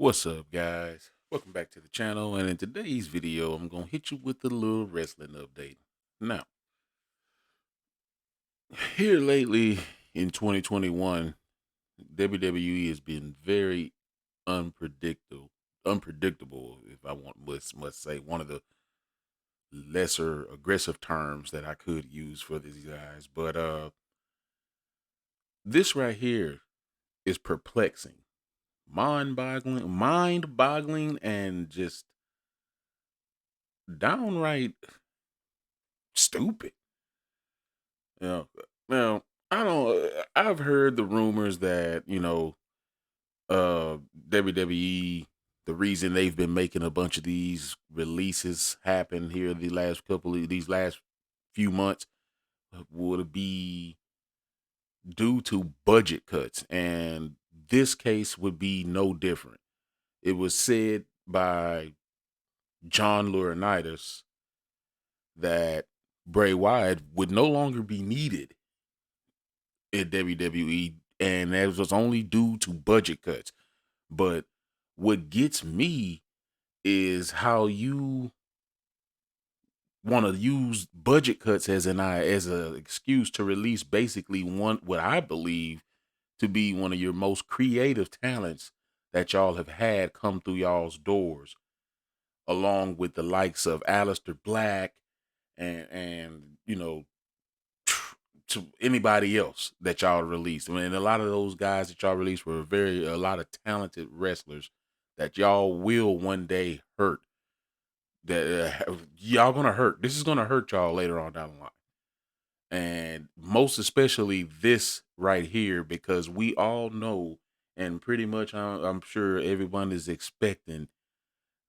What's up, guys? Welcome back to the channel. And in today's video, I'm going to hit you with a little wrestling update. Now, here lately in 2021, WWE has been very unpredictable, if I must say, one of the lesser aggressive terms that I could use for these guys. But this right here is perplexing, mind-boggling, and just downright stupid. You know, now I don't. I've heard the rumors that WWE, the reason they've been making a bunch of these releases happen here these last few months would be due to budget cuts, and this case would be no different. It was said by John Laurinaitis that Bray Wyatt would no longer be needed in WWE, and that was only due to budget cuts. But what gets me is how you want to use budget cuts as an excuse to release basically what I believe to be one of your most creative talents that y'all have had come through y'all's doors, along with the likes of Aleister Black and to anybody else that y'all released. I mean, a lot of those guys that y'all released were a lot of talented wrestlers that y'all will one day hurt. That y'all gonna hurt. This is gonna hurt y'all later on down the line, and most especially this right here because we all know, and pretty much I'm sure everyone is expecting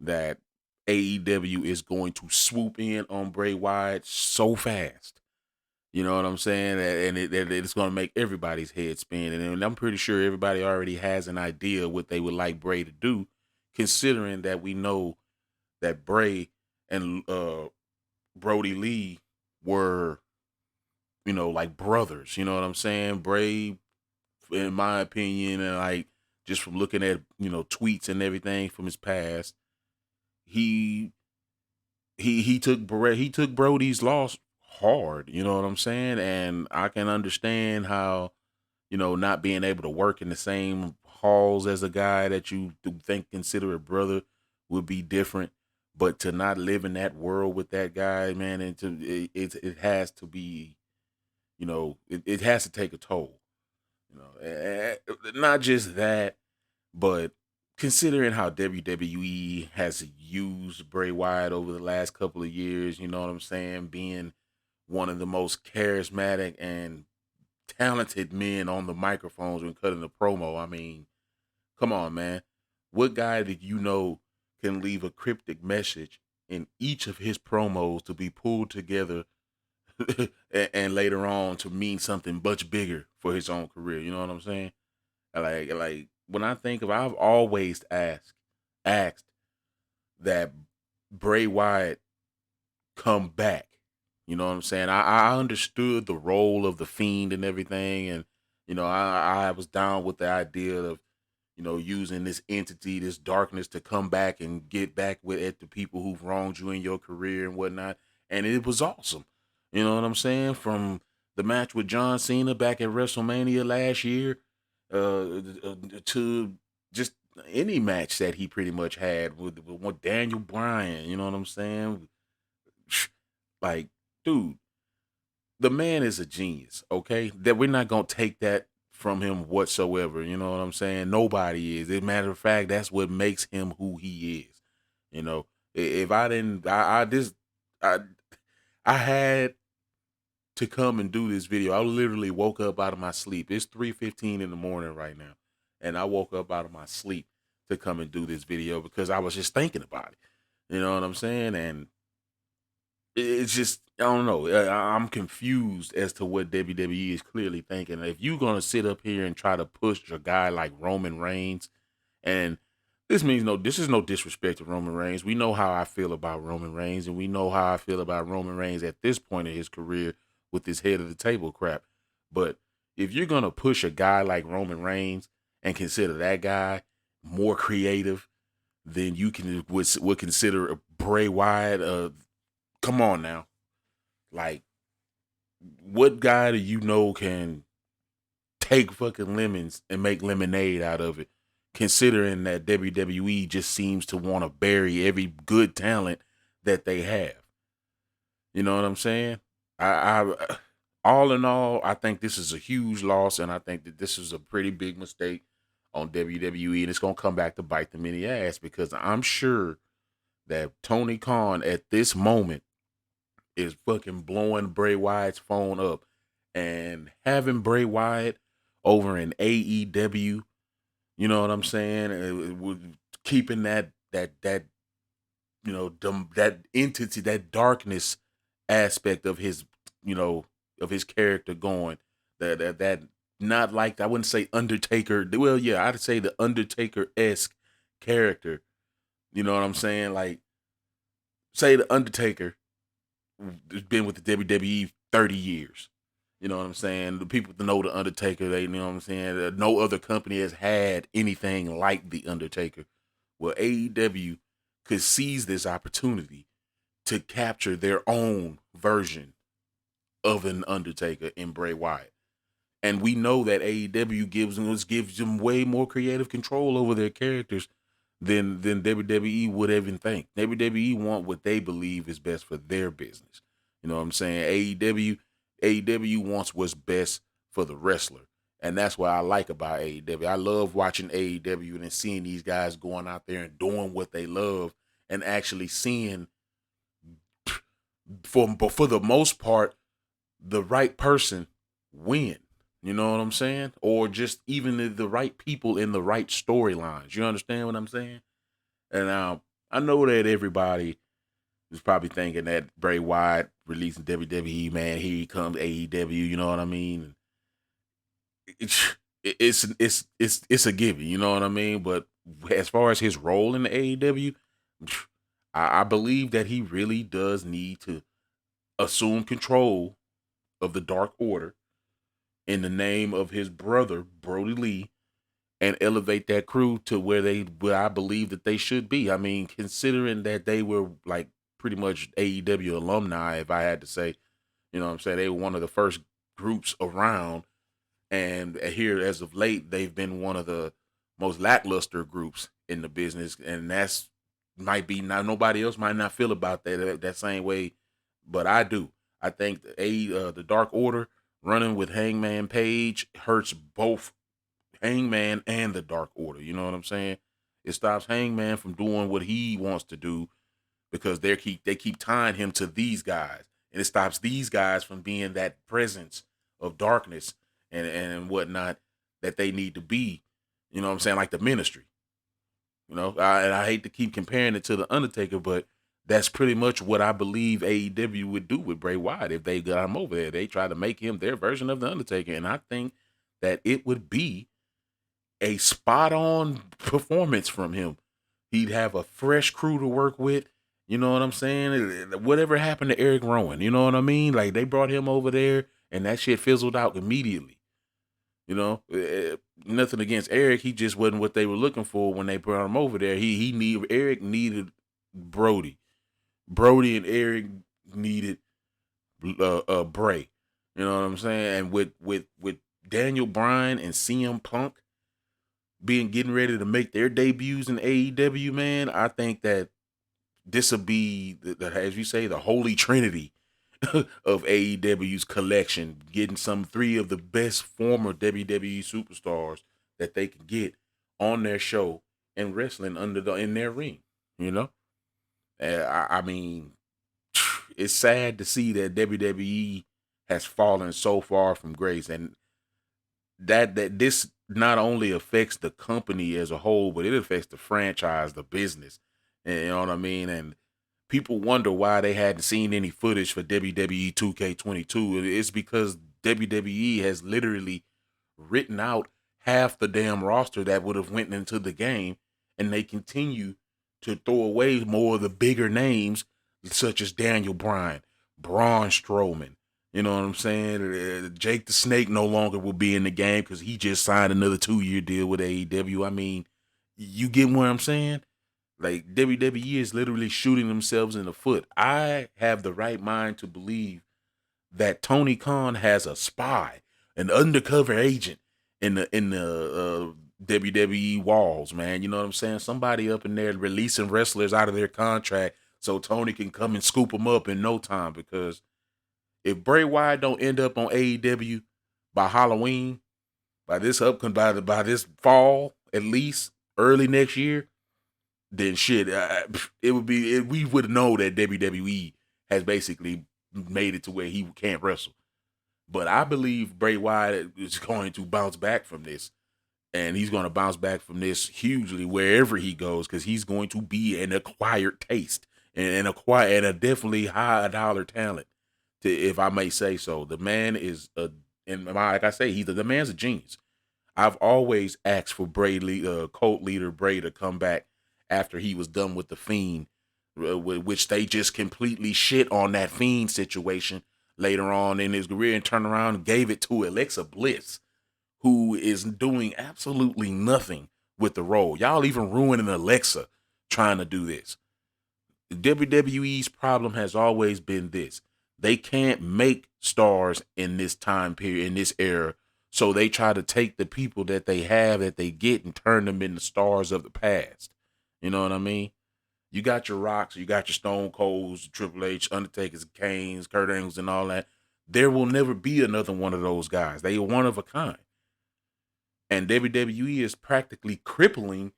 that AEW is going to swoop in on Bray Wyatt so fast. You know what I'm saying? It's going to make everybody's head spin. And I'm pretty sure everybody already has an idea what they would like Bray to do, considering that we know that Bray and Brody Lee were, like brothers. You know what I'm saying? Bray, in my opinion, and like just from looking at, tweets and everything from his past, he he took Brody's loss hard, you know what I'm saying? And I can understand how, not being able to work in the same halls as a guy that you think consider a brother would be different. But to not live in that world with that guy, man, and it has to be, it has to take a toll. Not just that, but considering how WWE has used Bray Wyatt over the last couple of years, you know what I'm saying, being one of the most charismatic and talented men on the microphones when cutting the promo. I mean, come on, man. What guy did you know can leave a cryptic message in each of his promos to be pulled together and later on to mean something much bigger for his own career? You know what I'm saying? Like when I think of, I've always asked that Bray Wyatt come back. You know what I'm saying? I understood the role of the Fiend and everything, and I was down with the idea of using this entity, this darkness, to come back and get back with at the people who've wronged you in your career and whatnot. And it was awesome. You know what I'm saying? From the match with John Cena back at WrestleMania last year, to just any match that he pretty much had with Daniel Bryan. You know what I'm saying? Like, dude, the man is a genius. Okay, that we're not gonna take that from him whatsoever. You know what I'm saying? Nobody is. As a matter of fact, that's what makes him who he is. If I didn't, I I had to come and do this video. I literally woke up out of my sleep. It's 3:15 in the morning right now, and I woke up out of my sleep to come and do this video because I was just thinking about it. You know what I'm saying? And it's just, I don't know. I'm confused as to what WWE is clearly thinking. If you're gonna sit up here and try to push a guy like Roman Reigns, and this is no disrespect to Roman Reigns. We know how I feel about Roman Reigns, and we know how I feel about Roman Reigns at this point in his career with his head of the table crap. But if you're gonna push a guy like Roman Reigns and consider that guy more creative than you can would consider a Bray Wyatt. Come on now, like what guy do you know can take fucking lemons and make lemonade out of it? Considering that WWE just seems to want to bury every good talent that they have. You know what I'm saying? I all in all, I think this is a huge loss, and I think that this is a pretty big mistake on WWE, and it's gonna come back to bite them in the ass because I'm sure that Tony Khan at this moment is fucking blowing Bray Wyatt's phone up, and having Bray Wyatt over in AEW. You know what I'm saying? Keeping that that entity, that darkness aspect of his of his character going. That not like, I wouldn't say Undertaker. Well, yeah, I'd say the Undertaker-esque character. You know what I'm saying? Like, say the Undertaker has been with the WWE 30 years. You know what I'm saying? The people that know the Undertaker, they, you know what I'm saying? No other company has had anything like the Undertaker. Well, AEW could seize this opportunity to capture their own version of an Undertaker in Bray Wyatt. And we know that AEW gives them way more creative control over their characters than WWE would even think. WWE want what they believe is best for their business. You know what I'm saying? AEW wants what's best for the wrestler. And that's what I like about AEW. I love watching AEW and seeing these guys going out there and doing what they love and actually seeing, for the most part, the right person win. You know what I'm saying? Or just even the right people in the right storylines. You understand what I'm saying? And I know that everybody is probably thinking that Bray Wyatt releasing WWE, man, here he comes AEW. You know what I mean? It's a given. You know what I mean? But as far as his role in the AEW, I believe that he really does need to assume control of the Dark Order in the name of his brother Brody Lee, and elevate that crew to where I believe that they should be. I mean, considering that they were like pretty much AEW alumni, if I had to say, you know what I'm saying, they were one of the first groups around, and here as of late, they've been one of the most lackluster groups in the business, and that's might be not, nobody else might not feel about that same way, but I do. I think the Dark Order running with Hangman Page hurts both Hangman and the Dark Order. You know what I'm saying? It stops Hangman from doing what he wants to do because they keep tying him to these guys, and it stops these guys from being that presence of darkness and whatnot that they need to be. You know what I'm saying? Like the Ministry. You know, and I hate to keep comparing it to the Undertaker, but that's pretty much what I believe AEW would do with Bray Wyatt if they got him over there. They try to make him their version of the Undertaker, and I think that it would be a spot on performance from him. He'd have a fresh crew to work with. You know what I'm saying? Whatever happened to Eric Rowan? You know what I mean? Like, they brought him over there and that shit fizzled out immediately. You know, nothing against Eric. He just wasn't what they were looking for when they brought him over there. Eric needed Brody. Brody and Eric needed Bray. You know what I'm saying? And with Daniel Bryan and CM Punk getting ready to make their debuts in AEW, man, I think that this will be as you say, the holy trinity of AEW's collection, getting some three of the best former WWE superstars that they can get on their show and wrestling in their ring. You know, I mean, it's sad to see that WWE has fallen so far from grace, and that this not only affects the company as a whole, but it affects the franchise, the business. And you know what I mean? And people wonder why they hadn't seen any footage for WWE 2K22. It's because WWE has literally written out half the damn roster that would have went into the game, and they continue to throw away more of the bigger names, such as Daniel Bryan, Braun Strowman. You know what I'm saying? Jake the Snake no longer will be in the game because he just signed another 2-year deal with AEW. I mean, You get where I'm saying? Like WWE is literally shooting themselves in the foot. I have the right mind to believe that Tony Khan has a spy, an undercover agent in the WWE walls, man. You know what I'm saying? Somebody up in there releasing wrestlers out of their contract so Tony can come and scoop them up in no time. Because if Bray Wyatt don't end up on AEW by Halloween, by this fall, at least early next year, then shit, it would be we would know that WWE has basically made it to where he can't wrestle. But I believe Bray Wyatt is going to bounce back from this, and he's going to bounce back from this hugely wherever he goes, because he's going to be an acquired taste and a definitely high dollar talent, if I may say so. The man is like I say, the man's a genius. I've always asked for cult leader Bray to come back after he was done with the Fiend, which they just completely shit on that Fiend situation later on in his career and turned around and gave it to Alexa Bliss, who is doing absolutely nothing with the role. Y'all even ruining Alexa trying to do this. WWE's problem has always been this. They can't make stars in this time period, in this era, so they try to take the people that they have, that they get, and turn them into stars of the past. You know what I mean? You got your Rocks, you got your Stone Colds, Triple H, Undertakers, Kanes, Kurt Angles, and all that. There will never be another one of those guys. They are one of a kind. And WWE is practically crippling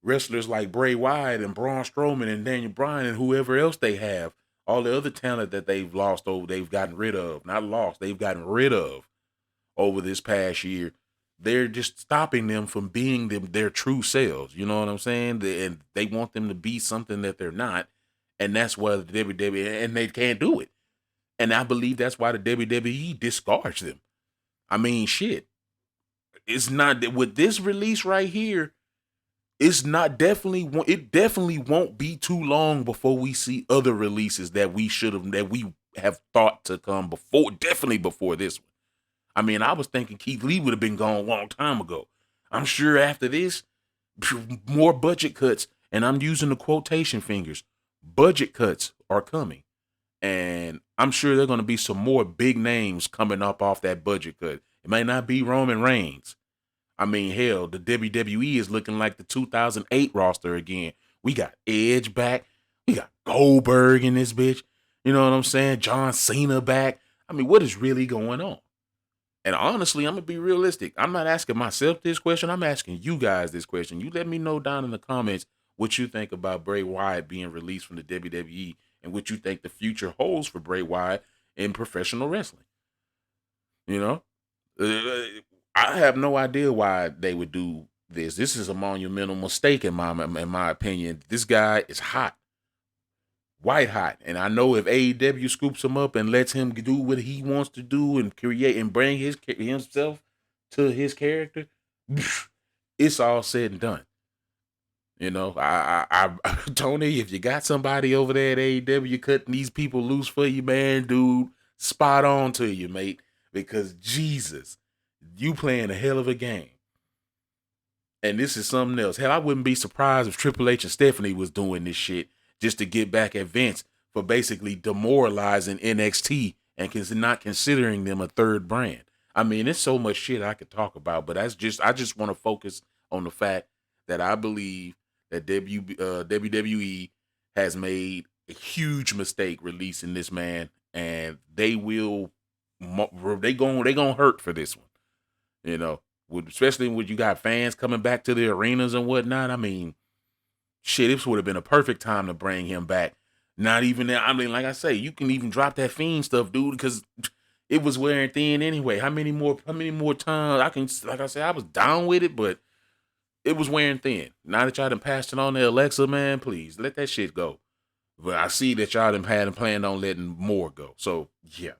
wrestlers like Bray Wyatt and Braun Strowman and Daniel Bryan and whoever else they have. All the other talent that they've gotten rid of. Not lost, they've gotten rid of over this past year. They're just stopping them from being their true selves. You know what I'm saying? And they want them to be something that they're not. And that's why the WWE, and they can't do it. And I believe that's why the WWE discards them. I mean, shit. It's not, with this release right here, it definitely won't be too long before we see other releases that we have thought to come before, definitely before this one. I mean, I was thinking Keith Lee would have been gone a long time ago. I'm sure after this, more budget cuts, and I'm using the quotation fingers, budget cuts are coming. And I'm sure there are going to be some more big names coming up off that budget cut. It may not be Roman Reigns. I mean, hell, the WWE is looking like the 2008 roster again. We got Edge back. We got Goldberg in this bitch. You know what I'm saying? John Cena back. I mean, what is really going on? And honestly, I'm going to be realistic. I'm not asking myself this question. I'm asking you guys this question. You let me know down in the comments what you think about Bray Wyatt being released from the WWE and what you think the future holds for Bray Wyatt in professional wrestling. You know? I have no idea why they would do this. This is a monumental mistake in my opinion. This guy is hot. White hot. And I know if AEW scoops him up and lets him do what he wants to do and create and bring himself to his character, it's all said and done. You know, Tony, if you got somebody over there at AEW cutting these people loose for you, man, dude, spot on to you, mate. Because Jesus, you playing a hell of a game. And this is something else. Hell, I wouldn't be surprised if Triple H and Stephanie was doing this shit just to get back at Vince for basically demoralizing NXT and not considering them a third brand. I mean, there's so much shit I could talk about, but I just want to focus on the fact that I believe that WWE has made a huge mistake releasing this man, and they gonna hurt for this one. You know, especially when you got fans coming back to the arenas and whatnot. I mean, shit, this would have been a perfect time to bring him back. Not even that. I mean, like I say, you can even drop that Fiend stuff, dude, because it was wearing thin anyway. How many more times like I said, I was down with it, but it was wearing thin. Now that y'all done passed it on to Alexa, man, please let that shit go. But I see that y'all done had and planned on letting more go. So yeah.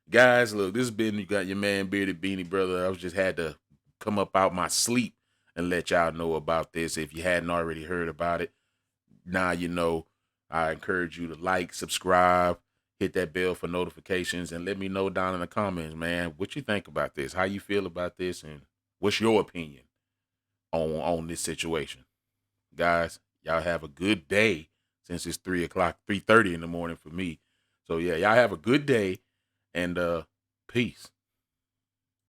Guys, look, this has been, you got your man Bearded Beanie Brother. I just had to come up out my sleep and let y'all know about this. If you hadn't already heard about it, now you know. I encourage you to like, subscribe, hit that bell for notifications, and let me know down in the comments, man, what you think about this, how you feel about this, and what's your opinion on this situation. guys, y'all have a good day since it's 3:00, 3:30 in the morning for me. So yeah, y'all have a good day and peace.